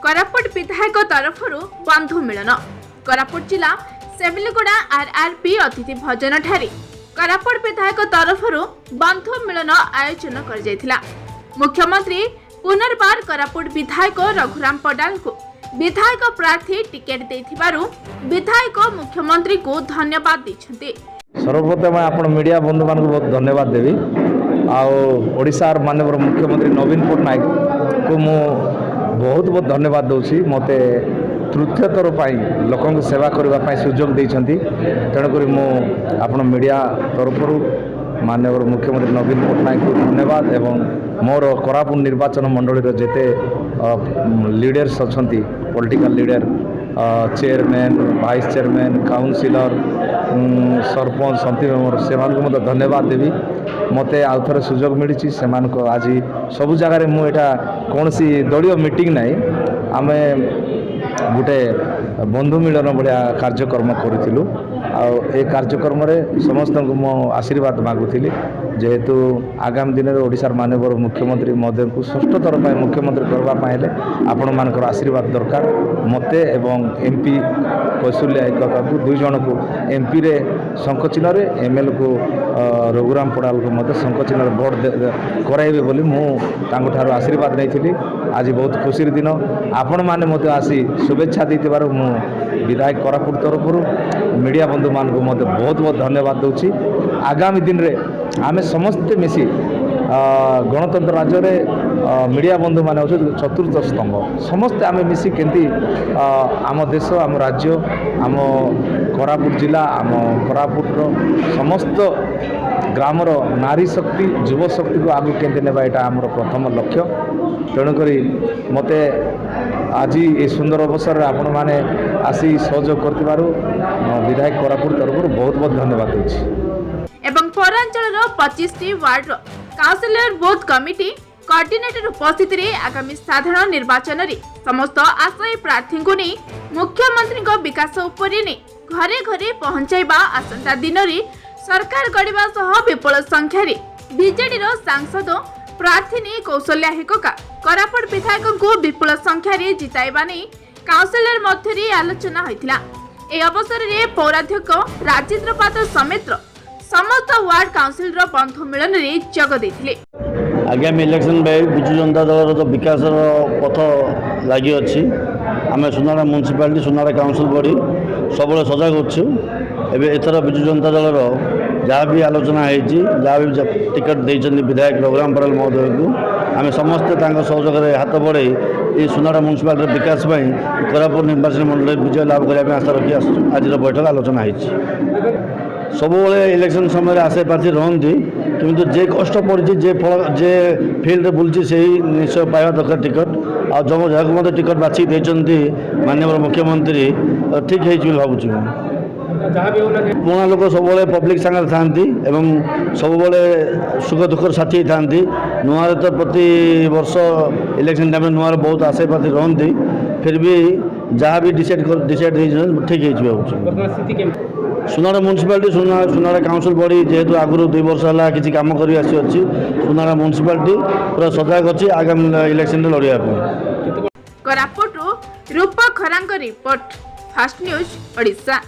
कोरापुट विधायक तरफ बंधु मिलन कोरापुट जिला सेमिलगुड़ा आरआरपी अतिथि भजन ठारे कोरापुट विधायक तरफ बंधु मिलन आयोजन कर मुख्यमंत्री पुनर्बार कोरापुट विधायक रघुराम पडाल को विधायक प्रार्थी टिकेट देथिबारु विधायक मुख्यमंत्री को धन्यवाद देछन्ते। सर्वप्रथम आपण मीडिया बंधु मान बहुत धन्यवाद देवी आशार माननीय मुख्यमंत्री नवीन पट्टनायक को मु बहुत बहुत धन्यवाद दूसरी मते तृतीय थर लोक सेवा करने सुजोग देती तेणुक आपण मीडिया तरफ माननीय मुख्यमंत्री नवीन पट्टनायक को धन्यवाद एवं मोर कोरापुट निर्वाचन मंडल जेते लीडर्स अच्छा political leader chairman vice chairman councillor sarpanch समिति मेम्बर से धन्यवाद देवी मते आउ थे सुजोग मिली से आज सब जगार मुझा कौन सी दलीय मीटिंग ना आम गोटे बंधु मिलन भाया कार्यक्रम करूँ कार्यक्रम समस्त को आशीर्वाद मागुली जेहेतु आगामी दिन में ओडिशार माननीय मुख्यमंत्री महोदय को षष्ठ थर मुख्यमंत्री करने आपण मानकर आशीर्वाद दरकार मते एवं एमपी कौशल्या एक दुई जन को एमपी रे शंख चिन्ह एमएल को रघुराम पडाल को मत शंख चिन्ह भोट कराइबे बोली मुझे आशीर्वाद नहीं आज बहुत खुशी दिन आपण मैंने मत आसी शुभेच्छा देथिबार मु विधायक कोरापुट तरफ मीडिया बंधु मान को मत बहुत बहुत धन्यवाद दूची। आगामी दिन रे आमे समस्ते मिसी गणतंत्र राज्य में मीडिया बंधु मान चतुर्थ स्तंभ समस्ते आमे मिसी केंती आम देश आम राज्य आम कोरापुट जिला आम कोरापुट समस्त ग्रामर नारी शक्ति युव शक्ति को आगु केंती नेबा एटा आमर प्रथम लक्ष्य तेणुक मते आज ये सुंदर अवसर आपण मैंने आसी सहयोग कर विधायक कोरापुट तरफ बहुत बहुत धन्यवाद दूसरी। एवं पौरांचल 25टी ward councillor board committee coordinator उपस्थित रे आगामी साधारण निर्वाचन रे समस्त आशायी प्रार्थी को नहीं मुख्यमंत्री विकास उपरे ने घरे घरे पहुंचाइबा आसंता दिन रे सरकार गढ़िबा सह विपुल संख्या रे बीजेडी रो सांसद प्रार्थी कौशल्या हेकोका कोरापुट विधायक को विपुल संख्या रे जिताइबा नहीं काउंसिलर मध्य आलोचना होइतिला। ए अवसर रे पौराध्यक्ष राजेंद्र पात्र समेत समस्त वार्ड काउंसिलर बंधु मिलन रे जग देथिले। आगामी इलेक्शन विजु जनता दल तो विकास पथ लगी अच्छी आम Sunara municipality Sunara council body सब सजग अच्छु एवं एथर विजु जनता दल जहाँ भी आलोचना होती जहाँ भी टिकट देते विधायक रघुराम पडाल महोदय को आम समस्ते सहयोग हाथ बढ़े ये सुनारा म्यूनिसिपालिटी विकास कोरापुट निर्वाचन मंडल विजय लाभ करने आशा रखी आज बैठक आलोचना होती। सब इलेक्शन समय आशा प्रार्थी रहती किंतु जे कष्ट पड़ी जे फील्ड बुलची से निश्चय पाइबा दरकार टिकट आ जहाँ मत टिकट बाछी देते माननीय मुख्यमंत्री ठीक है भावुँ पुणा लोक सब पब्लिक सांगे था सब सुख दुख साथी था नुआ तो प्रति वर्ष इलेक्शन टाइम नुआ बहुत आशा प्रार्थी रहती फिर भी जहाँ भी डिसाइड ठीक है Sunara municipality Sunara council body जेहेतु आगुरी 2 वर्ष है किसी कम कर सुनारा म्यूनिसिपालिटी पूरा सजग अच्छी आगामी इलेक्शन लड़िया कोरापुट रूपा खरांग रिपोर्ट फास्ट न्यूज ओडिशा।